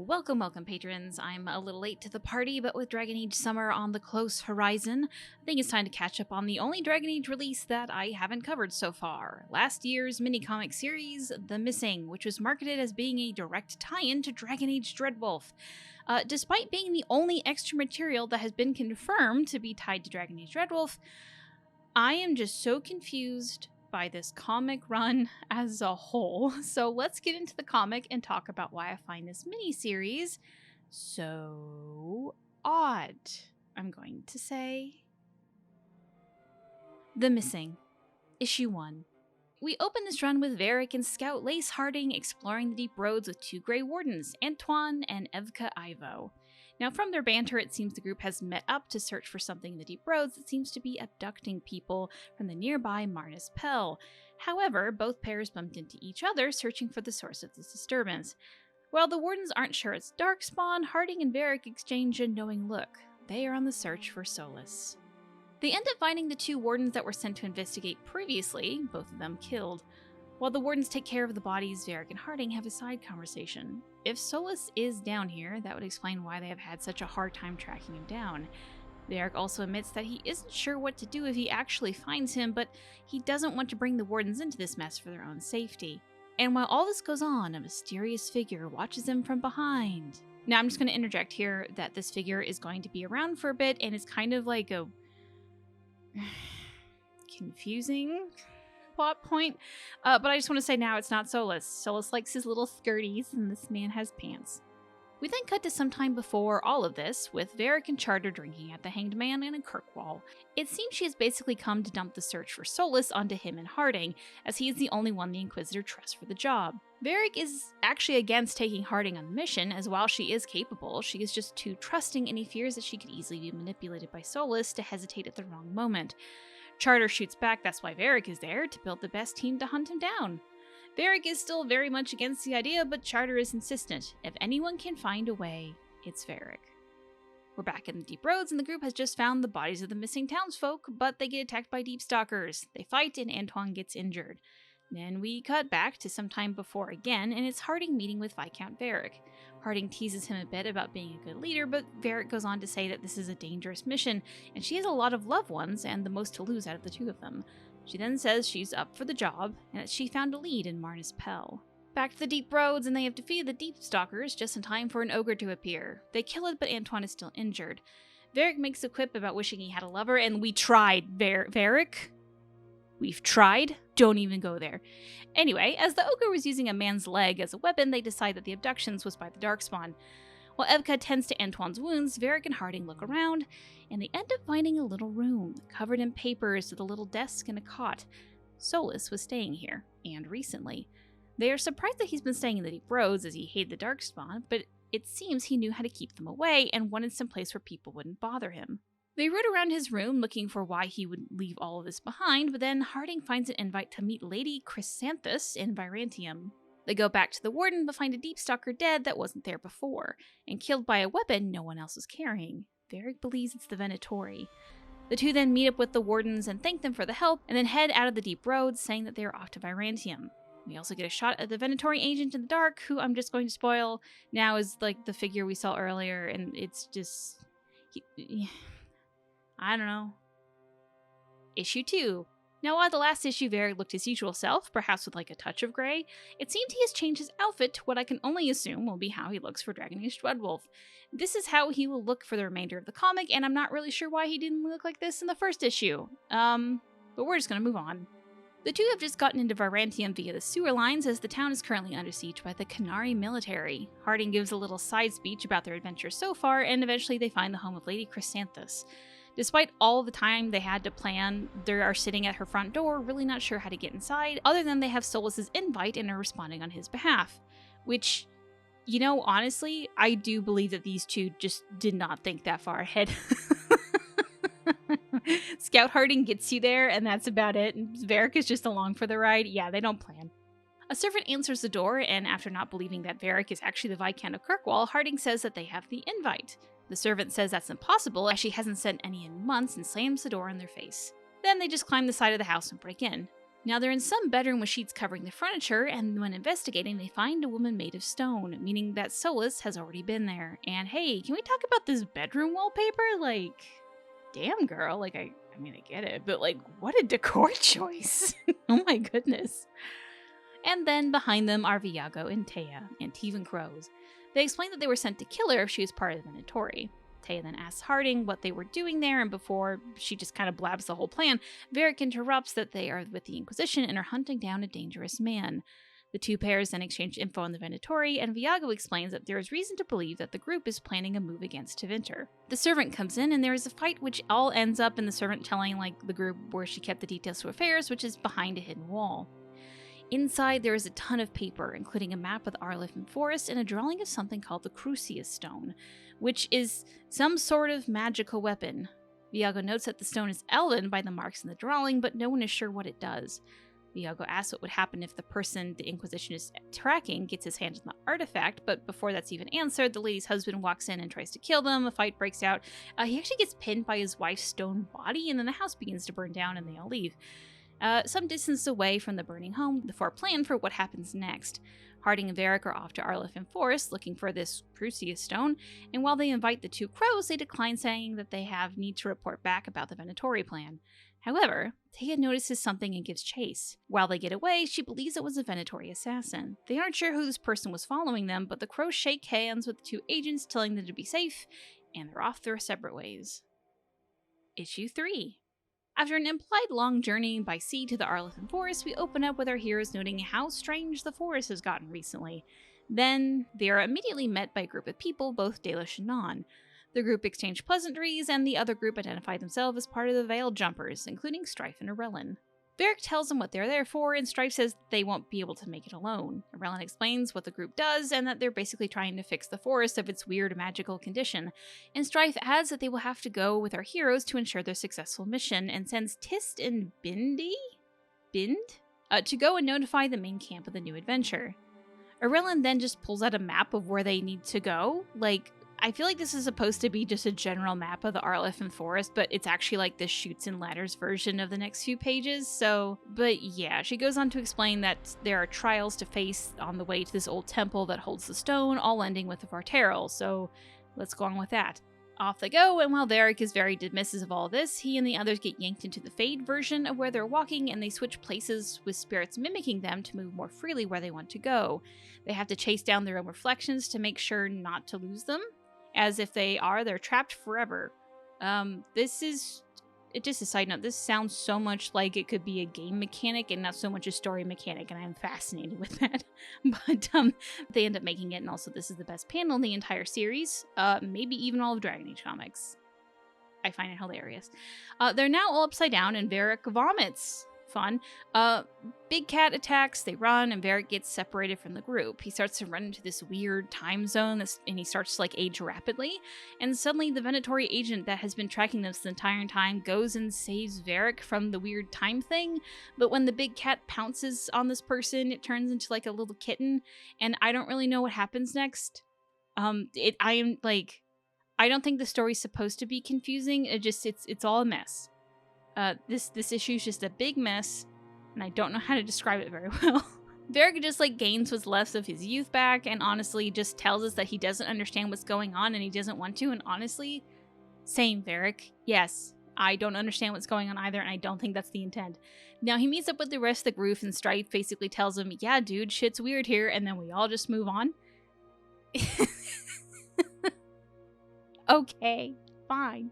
Welcome, patrons. I'm a little late to the party, but with Dragon Age Summer on the close horizon, I think it's time to catch up on the only Dragon Age release that I haven't covered so far. Last year's mini-comic series, The Missing, which was marketed as being a direct tie-in to Dragon Age Dreadwolf. Despite being the only extra material that has been confirmed to be tied to Dragon Age Dreadwolf, I am just so confused by this comic run as a whole. So let's get into the comic and talk about why I find this miniseries so odd, I'm going to say. The Missing, Issue 1. We open this run with Varric and Scout Lace Harding exploring the deep roads with two Grey Wardens, Antoine and Evka Ivo. Now, from their banter, it seems the group has met up to search for something in the deep roads that seems to be abducting people from the nearby Marnes Pell. However, both pairs bumped into each other, searching for the source of this disturbance. While the Wardens aren't sure it's Darkspawn, Harding and Varric exchange a knowing look. They are on the search for Solas. They end up finding the two Wardens that were sent to investigate previously, both of them killed. While the Wardens take care of the bodies, Varric and Harding have a side conversation. If Solas is down here, that would explain why they have had such a hard time tracking him down. Varric also admits that he isn't sure what to do if he actually finds him, but he doesn't want to bring the Wardens into this mess for their own safety. And while all this goes on, a mysterious figure watches them from behind. Now, I'm just going to interject here that this figure is going to be around for a bit, and it's kind of like a confusing plot point, but I just want to say now it's not Solas. Solas likes his little skirties, and this man has pants. We then cut to some time before all of this, with Varric and Charter drinking at the Hanged Man and in Kirkwall. It seems she has basically come to dump the search for Solas onto him and Harding, as he is the only one the Inquisitor trusts for the job. Varric is actually against taking Harding on the mission, as while she is capable, she is just too trusting, and he fears that she could easily be manipulated by Solas to hesitate at the wrong moment. Charter shoots back that's why Varric is there, to build the best team to hunt him down. Varric is still very much against the idea, but Charter is insistent. If anyone can find a way, it's Varric. We're back in the deep roads, and the group has just found the bodies of the missing townsfolk, but they get attacked by deep stalkers. They fight, and Antoine gets injured. Then we cut back to some time before again, and it's Harding meeting with Viscount Varric. Harding teases him a bit about being a good leader, but Varric goes on to say that this is a dangerous mission, and she has a lot of loved ones and the most to lose out of the two of them. She then says she's up for the job, and that she found a lead in Marnes Pell. Back to the deep roads, and they have defeated the deep stalkers just in time for an ogre to appear. They kill it, but Antoine is still injured. Varric makes a quip about wishing he had a lover, and we tried, Varric. We've tried? Don't even go there. Anyway, as the ogre was using a man's leg as a weapon, they decide that the abductions was by the Darkspawn. While Evka tends to Antoine's wounds, Varric and Harding look around, and they end up finding a little room, covered in papers with a little desk and a cot. Solas was staying here, and recently. They are surprised that he's been staying in the deep roads as he hated the Darkspawn, but it seems he knew how to keep them away and wanted some place where people wouldn't bother him. They root around his room looking for why he would leave all of this behind, but then Harding finds an invite to meet Lady Chrysanthus in Viranium. They go back to the Warden but find a deep stalker dead that wasn't there before, and killed by a weapon no one else was carrying. Varric believes it's the Venatori. The two then meet up with the Wardens and thank them for the help, and then head out of the deep roads, saying that they are off to Viranium. We also get a shot at the Venatori agent in the dark, who I'm just going to spoil now is like the figure we saw earlier, and it's just... I don't know. Issue 2. Now, while the last issue Varric looked his usual self, perhaps with like a touch of grey, it seemed he has changed his outfit to what I can only assume will be how he looks for Dragon Age Dreadwolf. This is how he will look for the remainder of the comic, and I'm not really sure why he didn't look like this in the first issue. But we're just gonna move on. The two have just gotten into Viranium via the sewer lines, as the town is currently under siege by the Canary military. Harding gives a little side speech about their adventure so far, and eventually they find the home of Lady Chrysanthus. Despite all the time they had to plan, they are sitting at her front door, really not sure how to get inside, other than they have Solas' invite and are responding on his behalf. Which, you know, honestly, I do believe that these two just did not think that far ahead. Scout Harding gets you there, and that's about it, and Varric is just along for the ride. Yeah, they don't plan. A servant answers the door, and after not believing that Varric is actually the Viscount of Kirkwall, Harding says that they have the invite. The servant says that's impossible, as she hasn't sent any in months, and slams the door in their face. Then they just climb the side of the house and break in. Now they're in some bedroom with sheets covering the furniture, and when investigating, they find a woman made of stone, meaning that Solas has already been there. And hey, can we talk about this bedroom wallpaper? Like, damn girl, like I mean I get it, but like what a decor choice. Oh my goodness. And then behind them are Viago and Taya, Antivan crows. They explain that they were sent to kill her if she was part of the Venatori. Taya then asks Harding what they were doing there, and before she just kind of blabs the whole plan, Varric interrupts that they are with the Inquisition and are hunting down a dangerous man. The two pairs then exchange info on the Venatori, and Viago explains that there is reason to believe that the group is planning a move against Tevinter. The servant comes in, and there is a fight which all ends up in the servant telling the group where she kept the details to affairs, which is behind a hidden wall. Inside, there is a ton of paper, including a map of the Arlathan forest and a drawing of something called the Crucius Stone, which is some sort of magical weapon. Viago notes that the stone is elven by the marks in the drawing, but no one is sure what it does. Viago asks what would happen if the person the Inquisition is tracking gets his hands on the artifact, but before that's even answered, the lady's husband walks in and tries to kill them. A fight breaks out. He actually gets pinned by his wife's stone body, and then the house begins to burn down and they all leave. Some distance away from the burning home, the four plan for what happens next. Harding and Varric are off to Arlathan Forest looking for this Crucius Stone, and while they invite the two crows, they decline, saying that they need to report back about the Venatori plan. However, Taya notices something and gives chase. While they get away, she believes it was a Venatori assassin. They aren't sure who this person was following them, but the crows shake hands with the two agents, telling them to be safe, and they're off their separate ways. Issue 3. After an implied long journey by sea to the Arlathan Forest, we open up with our heroes noting how strange the forest has gotten recently. Then, they are immediately met by a group of people, both Dalish and non. The group exchange pleasantries, and the other group identify themselves as part of the Veiled Jumpers, including Strife and Arellan. Varric tells them what they're there for, and Strife says they won't be able to make it alone. Arellan explains what the group does, and that they're basically trying to fix the forest of its weird magical condition. And Strife adds that they will have to go with our heroes to ensure their successful mission, and sends Tist and Bind to go and notify the main camp of the new adventure. Arellan then just pulls out a map of where they need to go. I feel like this is supposed to be just a general map of the Arlathan Forest, but it's actually like the Chutes and Ladders version of the next few pages, but yeah, she goes on to explain that there are trials to face on the way to this old temple that holds the stone, all ending with the Varteral, so let's go on with that. Off they go, and while Varric is very dismissive of all this, he and the others get yanked into the Fade version of where they're walking, and they switch places with spirits mimicking them to move more freely where they want to go. They have to chase down their own reflections to make sure not to lose them, as if they're trapped forever. This is just a side note. This sounds so much like it could be a game mechanic and not so much a story mechanic, and I'm fascinated with that. But they end up making it, and also this is the best panel in the entire series, maybe even all of Dragon Age comics. I find it hilarious. They're now all upside down, and Varric vomits. Fun. Big Cat attacks, they run, and Varric gets separated from the group. He starts to run into this weird time zone, and he starts to age rapidly, and suddenly the Venatori agent that has been tracking them this entire time goes and saves Varric from the weird time thing, but when the Big Cat pounces on this person, it turns into a little kitten, and I don't really know what happens next. I don't think the story's supposed to be confusing, it's all a mess. This issue is just a big mess, and I don't know how to describe it very well. Varric just gains what's left of his youth back, and honestly just tells us that he doesn't understand what's going on and he doesn't want to, and honestly, same Varric. Yes, I don't understand what's going on either, and I don't think that's the intent. Now he meets up with the rest of the group, and Strife basically tells him, yeah dude, shit's weird here, and then we all just move on. Okay, fine.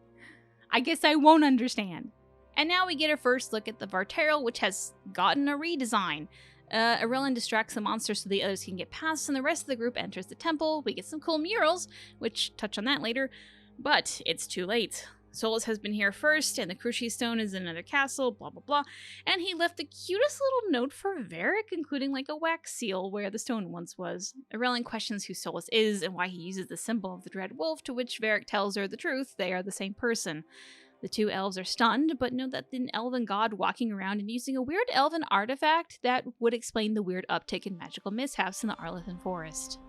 I guess I won't understand. And now we get our first look at the Varteral, which has gotten a redesign. Arellan distracts the monster so the others can get past, and the rest of the group enters the temple. We get some cool murals, which touch on that later, but it's too late. Solas has been here first, and the Crucius Stone is in another castle, blah blah blah, and he left the cutest little note for Varric, including a wax seal where the stone once was. Arellan questions who Solas is and why he uses the symbol of the Dread Wolf, to which Varric tells her the truth, they are the same person. The two elves are stunned, but know that an elven god walking around and using a weird elven artifact that would explain the weird uptick in magical mishaps in the Arlathan Forest.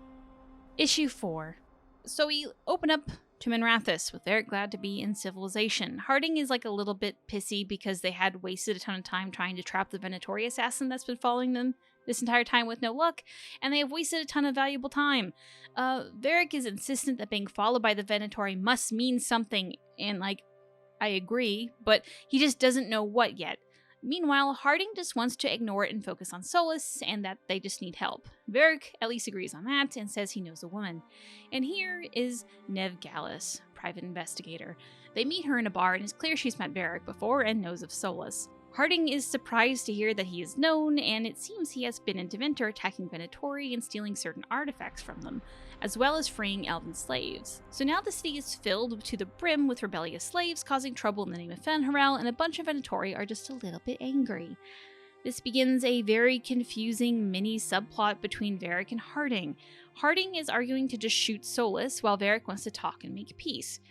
Issue 4. So we open up to Minrathous, with Varric glad to be in civilization. Harding is like a little bit pissy because they had wasted a ton of time trying to trap the Venatori assassin that's been following them this entire time with no luck, and they have wasted a ton of valuable time. Varric is insistent that being followed by the Venatori must mean something, and like, I agree, but he just doesn't know what yet. Meanwhile, Harding just wants to ignore it and focus on Solas, and that they just need help. Varric at least agrees on that and says he knows a woman. And here is Nev Gallus, private investigator. They meet her in a bar, and it's clear she's met Varric before and knows of Solas. Harding is surprised to hear that he is known, and it seems he has been in Deventer attacking Venatori and stealing certain artifacts from them, as well as freeing elven slaves. So now the city is filled to the brim with rebellious slaves causing trouble in the name of Fenharel, and a bunch of Venatori are just a little bit angry. This begins a very confusing mini subplot between Varric and Harding. Harding is arguing to just shoot Solas, while Varric wants to talk and make peace.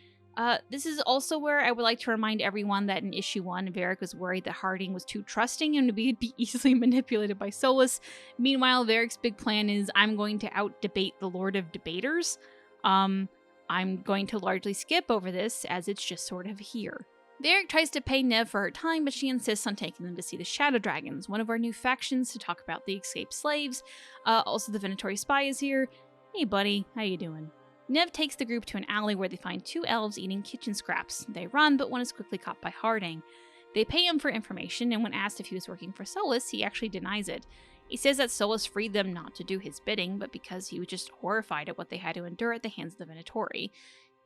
This is also where I would like to remind everyone that in issue 1, Varric was worried that Harding was too trusting and would be easily manipulated by Solas. Meanwhile, Varric's big plan is, I'm going to out-debate the Lord of Debaters. I'm going to largely skip over this, as it's just sort of here. Varric tries to pay Nev for her time, but she insists on taking them to see the Shadow Dragons, one of our new factions, to talk about the escaped slaves. Also, the Venatori spy is here. Hey buddy, how you doing? Nev takes the group to an alley where they find 2 elves eating kitchen scraps. They run, but one is quickly caught by Harding. They pay him for information, and when asked if he was working for Solas, he actually denies it. He says that Solas freed them not to do his bidding, but because he was just horrified at what they had to endure at the hands of the Venatori.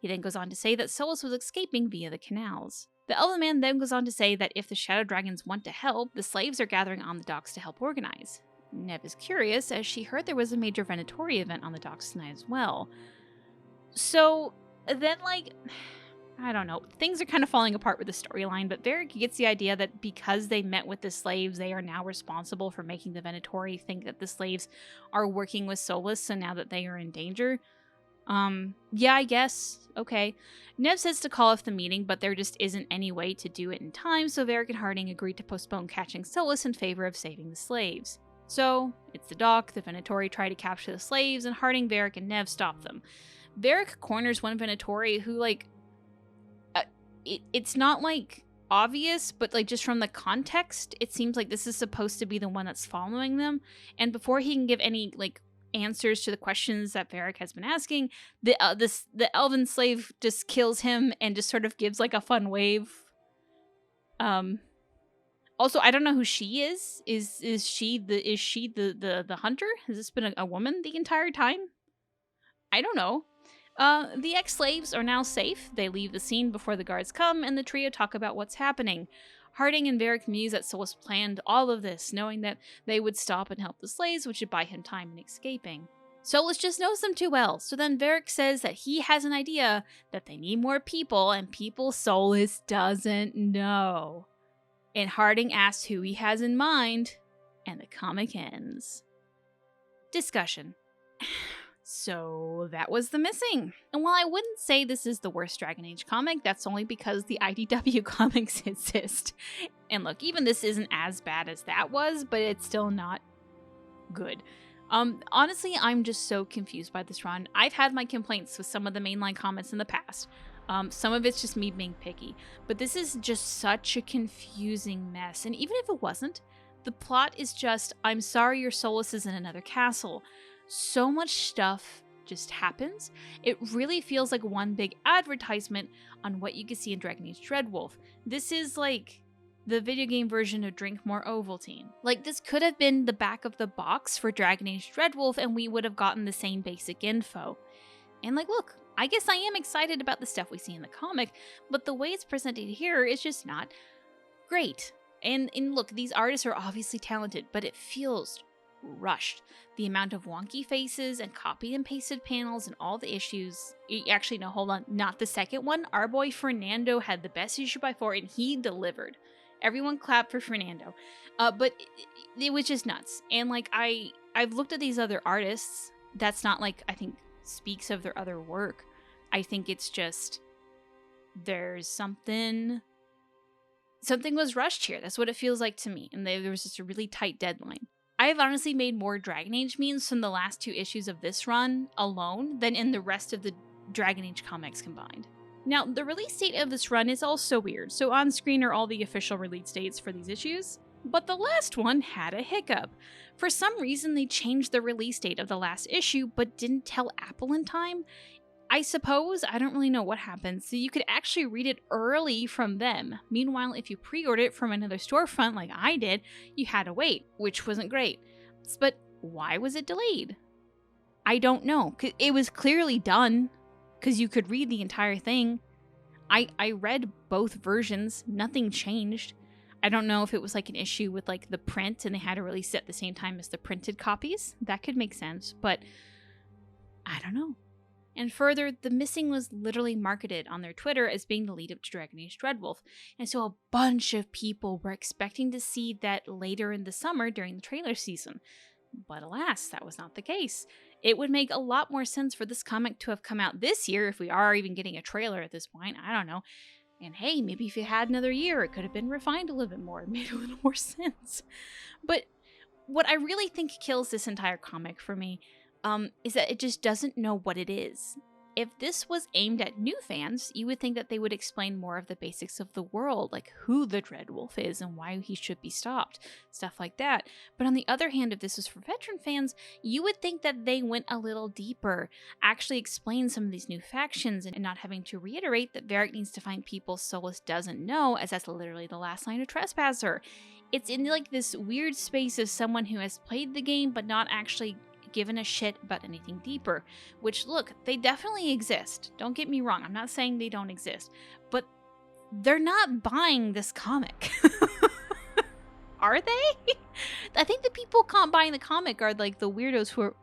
He then goes on to say that Solas was escaping via the canals. The elven man then goes on to say that if the Shadow Dragons want to help, the slaves are gathering on the docks to help organize. Nev is curious, as she heard there was a major Venatori event on the docks tonight as well. So then, like, I don't know, things are kind of falling apart with the storyline, but Varric gets the idea that because they met with the slaves, they are now responsible for making the Venatori think that the slaves are working with Solas, and now that they are in danger. Yeah, I guess. Okay. Nev says to call off the meeting, but there just isn't any way to do it in time, so Varric and Harding agreed to postpone catching Solas in favor of saving the slaves. So, it's the dock, the Venatori try to capture the slaves, and Harding, Varric, and Nev stop them. Varric corners one Venatori who, like, it's not, like, obvious, but, like, just from the context, it seems like this is supposed to be the one that's following them, and before he can give any, like, answers to the questions that Varric has been asking, the elven slave just kills him and just sort of gives, like, a fun wave. Also, I don't know who she is. Is she the hunter? Has this been a woman the entire time? I don't know. The ex-slaves are now safe. They leave the scene before the guards come, and the trio talk about what's happening. Harding and Varric muse that Solas planned all of this, knowing that they would stop and help the slaves, which would buy him time in escaping. Solas just knows them too well, so then Varric says that he has an idea that they need more people, and people Solas doesn't know. And Harding asks who he has in mind, and the comic ends. Discussion. So that was The Missing. And while I wouldn't say this is the worst Dragon Age comic, that's only because the IDW comics exist. And look, even this isn't as bad as that was, but it's still not good. Honestly, I'm just so confused by this run. I've had my complaints with some of the mainline comics in the past. Some of it's just me being picky. But this is just such a confusing mess. And even if it wasn't, the plot is just, I'm sorry your Solas is in another castle. So much stuff just happens. It really feels like one big advertisement on what you can see in Dragon Age Dreadwolf. This is like the video game version of Drink More Ovaltine. Like, this could have been the back of the box for Dragon Age Dreadwolf and we would have gotten the same basic info. And like, look, I guess I am excited about the stuff we see in the comic, but the way it's presented here is just not great. And look, these artists are obviously talented, but it feels rushed. The amount of wonky faces and copy and pasted panels and all the issues. Actually, no, hold on. Not the second one. Our boy Fernando had the best issue by far, and he delivered. Everyone clapped for Fernando. But it was just nuts. And like, I've looked at these other artists. That's not like, I think, speaks of their other work. I think it's just, there's something was rushed here. That's what it feels like to me. And there was just a really tight deadline. I have honestly made more Dragon Age memes from the last 2 issues of this run alone than in the rest of the Dragon Age comics combined. Now, the release date of this run is also weird, so on screen are all the official release dates for these issues, but the last one had a hiccup. For some reason, they changed the release date of the last issue, but didn't tell Apple in time. I suppose, I don't really know what happened, so you could actually read it early from them. Meanwhile, if you pre-ordered it from another storefront like I did, you had to wait, which wasn't great. But why was it delayed? I don't know. It was clearly done, because you could read the entire thing. I read both versions, nothing changed. I don't know if it was like an issue with like the print and they had to release it at the same time as the printed copies. That could make sense, but I don't know. And further, the missing was literally marketed on their Twitter as being the lead up to Dragon Age Dreadwolf, and so a bunch of people were expecting to see that later in the summer during the trailer season. But alas, that was not the case. It would make a lot more sense for this comic to have come out this year if we are even getting a trailer at this point. I don't know. And hey, maybe if it had another year, it could have been refined a little bit more. It made a little more sense. But what I really think kills this entire comic for me is that it just doesn't know what it is. If this was aimed at new fans, you would think that they would explain more of the basics of the world, like who the Dreadwolf is and why he should be stopped, stuff like that. But on the other hand, if this was for veteran fans, you would think that they went a little deeper, actually explain some of these new factions, and not having to reiterate that Varric needs to find people Solas doesn't know, as that's literally the last line of Trespasser. It's in like this weird space of someone who has played the game but not actually given a shit about anything deeper, which look, they definitely exist. Don't get me wrong, I'm not saying they don't exist, but they're not buying this comic. Are they? I think the people buying the comic are like the weirdos who are,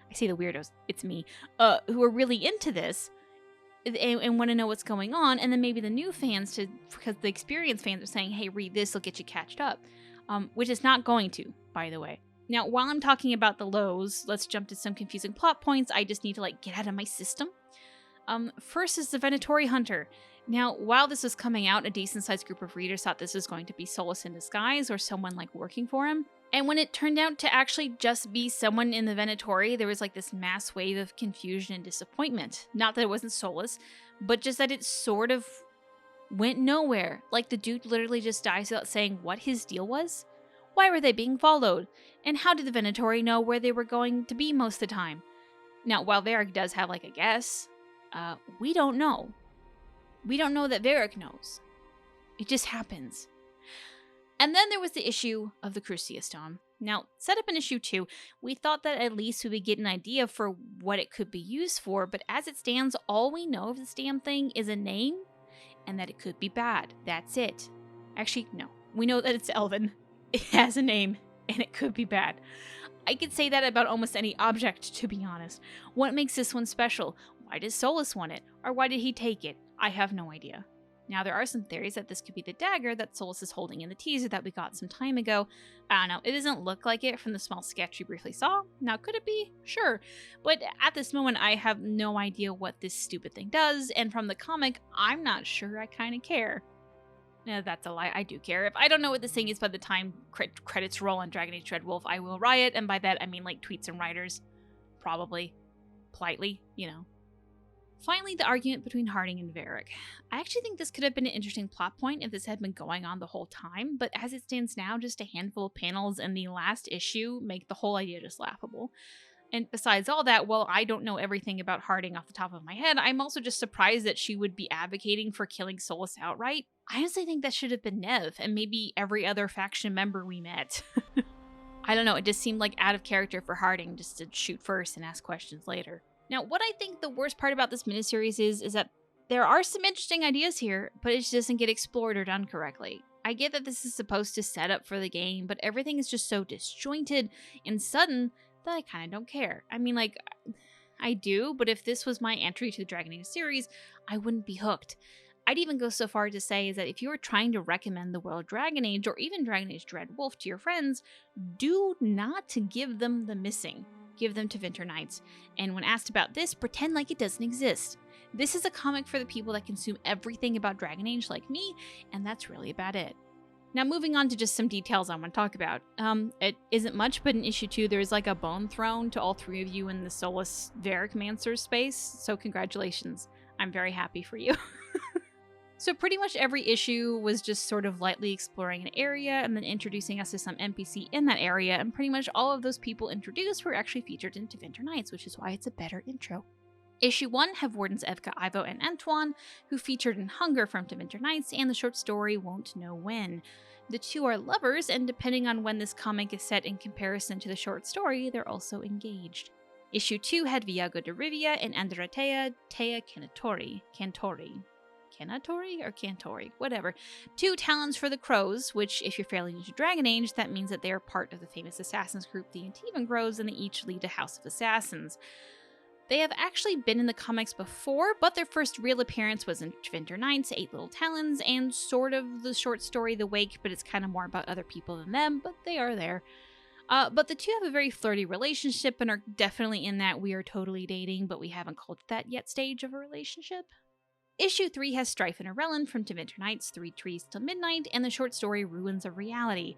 I say the weirdos, it's me, who are really into this and want to know what's going on, and then maybe the new fans, because the experienced fans are saying, hey, read this, it'll get you catched up, which is not going to, by the way. Now, while I'm talking about the lows, let's jump to some confusing plot points I just need to get out of my system. First is the Venatori Hunter. Now, while this was coming out, a decent-sized group of readers thought this was going to be Solas in disguise or someone working for him. And when it turned out to actually just be someone in the Venatori, there was this mass wave of confusion and disappointment. Not that it wasn't Solas, but just that it sort of went nowhere. The dude literally just dies without saying what his deal was. Why were they being followed? And how did the Venatori know where they were going to be most of the time? Now, while Varric does have a guess, we don't know. We don't know that Varric knows. It just happens. And then there was the issue of the Crucia Stone. Now, set up in issue 2, we thought that at least we would get an idea for what it could be used for, but as it stands, all we know of this damn thing is a name and that it could be bad. That's it. Actually, no. We know that it's Elven. It has a name, and it could be bad. I could say that about almost any object, to be honest. What makes this one special? Why does Solas want it? Or why did he take it? I have no idea. Now, there are some theories that this could be the dagger that Solas is holding in the teaser that we got some time ago. I don't know, it doesn't look like it from the small sketch you briefly saw. Now, could it be? Sure. But at this moment, I have no idea what this stupid thing does, and from the comic, I'm not sure I kind of care. No, that's a lie. I do care. If I don't know what this thing is by the time credits roll on Dragon Age Dreadwolf, I will riot, and by that I mean tweets and writers. Probably. Politely, Finally, the argument between Harding and Varric. I actually think this could have been an interesting plot point if this had been going on the whole time, but as it stands now, just a handful of panels in the last issue make the whole idea just laughable. And besides all that, while I don't know everything about Harding off the top of my head, I'm also just surprised that she would be advocating for killing Solas outright. I honestly think that should have been Nev, and maybe every other faction member we met. I don't know, it just seemed out of character for Harding just to shoot first and ask questions later. Now, what I think the worst part about this miniseries is that there are some interesting ideas here, but it just doesn't get explored or done correctly. I get that this is supposed to set up for the game, but everything is just so disjointed and sudden that I kind of don't care. I mean, I do, but if this was my entry to the Dragon Age series, I wouldn't be hooked. I'd even go so far to say is that if you were trying to recommend the world Dragon Age or even Dragon Age Dreadwolf to your friends, do not to give them the missing. Give them to Winter Nights. And when asked about this, pretend like it doesn't exist. This is a comic for the people that consume everything about Dragon Age like me, and that's really about it. Now, moving on to just some details I want to talk about. It isn't much, but in issue 2, there's like a bone thrown to all 3 of you in the Solas Varric space, so congratulations. I'm very happy for you. So pretty much every issue was just sort of lightly exploring an area and then introducing us to some NPC in that area, and pretty much all of those people introduced were actually featured in Tevinter Nights, which is why it's a better intro. Issue 1 have Wardens Evka, Ivo, and Antoine, who featured in Hunger from Tevinter Nights and the short story Won't Know When. The 2 are lovers, and depending on when this comic is set in comparison to the short story, they're also engaged. Issue 2 had Viago de Rivia and Androtea Tea Cantori, or Cantori, whatever. 2 talons for the Crows, which, if you're fairly new to Dragon Age, that means that they are part of the famous assassins group, the Antivan Crows, and they each lead a house of assassins. They have actually been in the comics before, but their first real appearance was in Tevinter Nights, 8 Little Talons, and sort of the short story The Wake, but it's kind of more about other people than them, but they are there. But the 2 have a very flirty relationship and are definitely in that we are totally dating, but we haven't called it that yet stage of a relationship. Issue 3 has Strife and Arlathan from Tevinter Nights, 3 Trees Till Midnight, and the short story Ruins of Reality.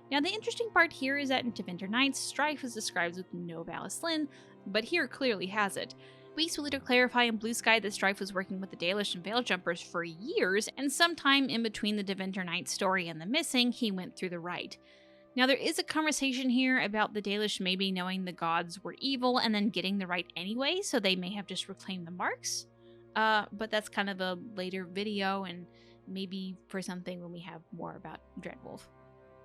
Now, the interesting part here is that in Tevinter Nights, Strife is described with no Valislin, but here clearly has it. Weeks will later clarify in Blue Sky that Strife was working with the Dalish and Veil Jumpers for years, and sometime in between the Tevinter Nights story and the missing, he went through the Rite. Now, there is a conversation here about the Dalish maybe knowing the gods were evil and then getting the Rite anyway, so they may have just reclaimed the marks. But that's kind of a later video, and maybe for something when we have more about Dreadwolf.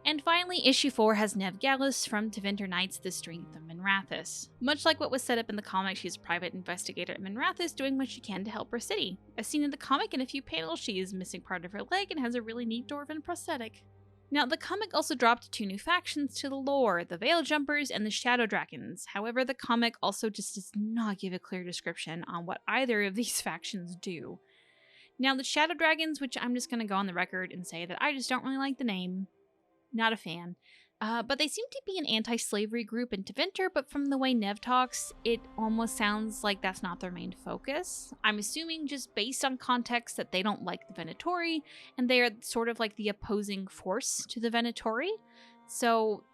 And finally, issue 4 has Nev Gallus from Tevinter Nights, The Strength of Minrathous. Much like what was set up in the comic, she's a private investigator at Minrathous doing what she can to help her city. As seen in the comic, in a few panels, she is missing part of her leg and has a really neat dwarven prosthetic. Now, the comic also dropped 2 new factions to the lore, the Veil Jumpers and the Shadow Dragons. However, the comic also just does not give a clear description on what either of these factions do. Now, the Shadow Dragons, which I'm just going to go on the record and say that I just don't really like the name. Not a fan. But they seem to be an anti-slavery group in Tevinter, but from the way Nev talks, it almost sounds like that's not their main focus. I'm assuming just based on context that they don't like the Venatori, and they are sort of like the opposing force to the Venatori. So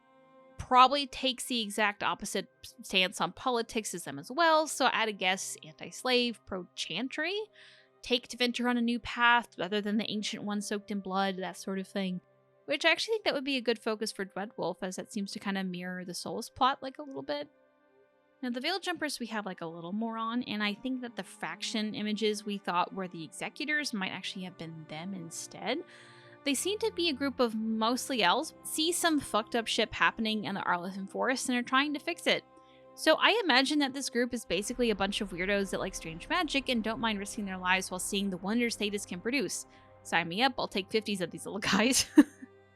probably takes the exact opposite stance on politics as them as well, so at a guess, anti-slave, pro-chantry, take Tevinter on a new path rather than the ancient one soaked in blood, that sort of thing. Which I actually think that would be a good focus for Dreadwolf, as that seems to kind of mirror the Solas plot like a little bit. Now, the Veil Jumpers we have like a little more on, and I think that the faction images we thought were the Executors might actually have been them instead. They seem to be a group of mostly elves, see some fucked up shit happening in the Arlathan forest, and are trying to fix it. So I imagine that this group is basically a bunch of weirdos that like strange magic and don't mind risking their lives while seeing the wonders Thetis can produce. Sign me up, I'll take 50s of these little guys.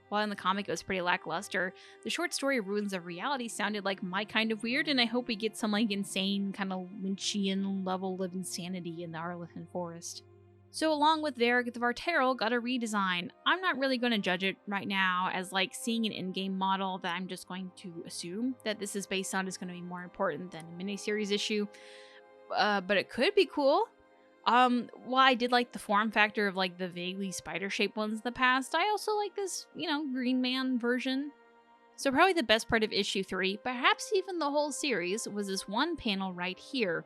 While in the comic it was pretty lackluster, the short story Ruins of Reality sounded like my kind of weird, and I hope we get some like insane kind of Lynchian level of insanity in the Arlathan forest. So along with Varric the Varteral got a redesign. I'm not really going to judge it right now, as like seeing an in-game model that I'm just going to assume that this is based on is going to be more important than a miniseries issue. But it could be cool. While I did like the form factor of like the vaguely spider-shaped ones in the past, I also like this, Green Man version. So probably the best part of issue 3, perhaps even the whole series, was this one panel right here.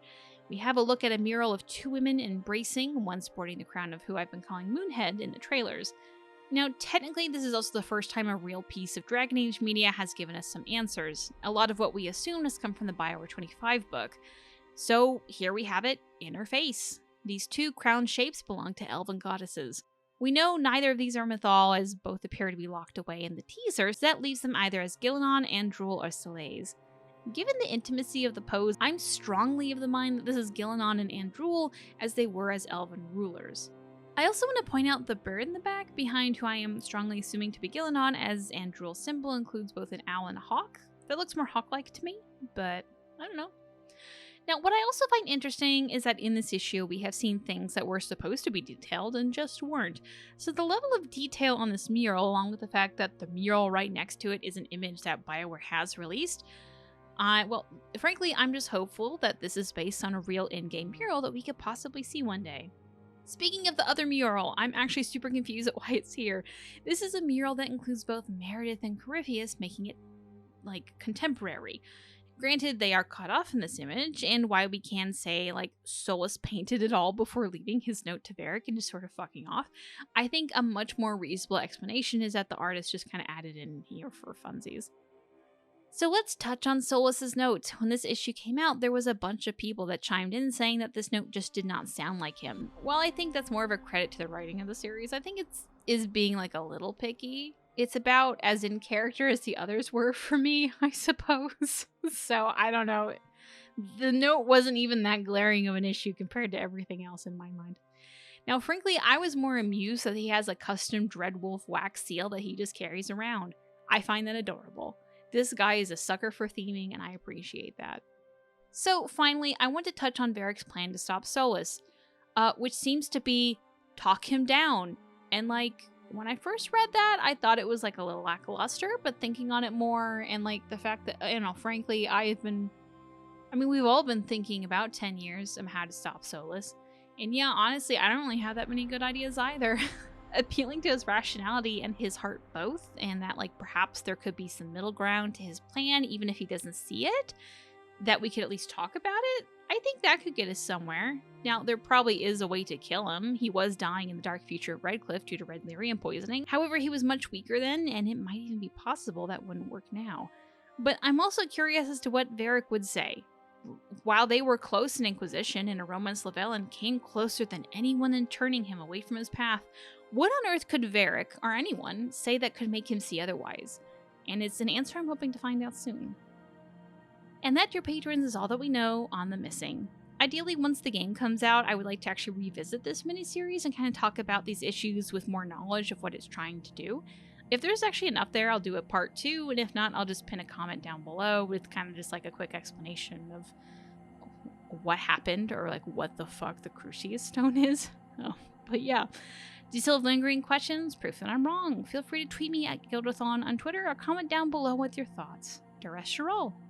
We have a look at a mural of 2 women embracing, one sporting the crown of who I've been calling Moonhead in the trailers. Now, technically, this is also the first time a real piece of Dragon Age media has given us some answers. A lot of what we assume has come from the Bioware 25 book. So here we have it in her face. These 2 crown shapes belong to elven goddesses. We know neither of these are Mythal, as both appear to be locked away in the teaser, so that leaves them either as Gillenon, Andrul, or Solas. Given the intimacy of the pose, I'm strongly of the mind that this is Gillenon and Andrul, as they were as elven rulers. I also want to point out the bird in the back, behind who I am strongly assuming to be Gillenon, as Andrul's symbol includes both an owl and a hawk. That looks more hawk-like to me, but I don't know. Now, what I also find interesting is that in this issue, we have seen things that were supposed to be detailed and just weren't. So the level of detail on this mural, along with the fact that the mural right next to it is an image that Bioware has released, well, frankly, I'm just hopeful that this is based on a real in-game mural that we could possibly see one day. Speaking of the other mural, I'm actually super confused at why it's here. This is a mural that includes both Meredith and Corypheus, making it, like, contemporary. Granted, they are cut off in this image, and why we can say, like, Solas painted it all before leaving his note to Varric and just sort of fucking off. I think a much more reasonable explanation is that the artist just kind of added in here for funsies. So let's touch on Solas's note. When this issue came out, there was a bunch of people that chimed in saying that this note just did not sound like him. While I think that's more of a credit to the writing of the series, I think is being like a little picky. It's about as in character as the others were for me, I suppose. So I don't know. The note wasn't even that glaring of an issue compared to everything else in my mind. Now, frankly, I was more amused that he has a custom Dreadwolf wax seal that he just carries around. I find that adorable. This guy is a sucker for theming, and I appreciate that. So, finally, I want to touch on Varric's plan to stop Solas, which seems to be talk him down. And, like, when I first read that, I thought it was, like, a little lackluster, but thinking on it more, and, like, the fact that, you know, frankly, we've all been thinking about 10 years of how to stop Solas. And yeah, honestly, I don't really have that many good ideas either. Appealing to his rationality and his heart both, and that, like, perhaps there could be some middle ground to his plan, even if he doesn't see it, that we could at least talk about it, I think that could get us somewhere. Now, there probably is a way to kill him. He was dying in the dark future of Redcliffe due to red lyrium poisoning. However, he was much weaker then, and it might even be possible that wouldn't work now. But I'm also curious as to what Varric would say. While they were close in Inquisition, and Aroma and Slavellan came closer than anyone in turning him away from his path, what on earth could Varric, or anyone, say that could make him see otherwise? And it's an answer I'm hoping to find out soon. And that, dear patrons, is all that we know on The Missing. Ideally, once the game comes out, I would like to actually revisit this miniseries and kind of talk about these issues with more knowledge of what it's trying to do. If there's actually enough there, I'll do a part 2, and if not, I'll just pin a comment down below with kind of just like a quick explanation of what happened, or like what the fuck the Crucius Stone is. Oh, but yeah. Do you still have lingering questions? Proof that I'm wrong? Feel free to tweet me at Gildathon on Twitter or comment down below with your thoughts. The rest are all.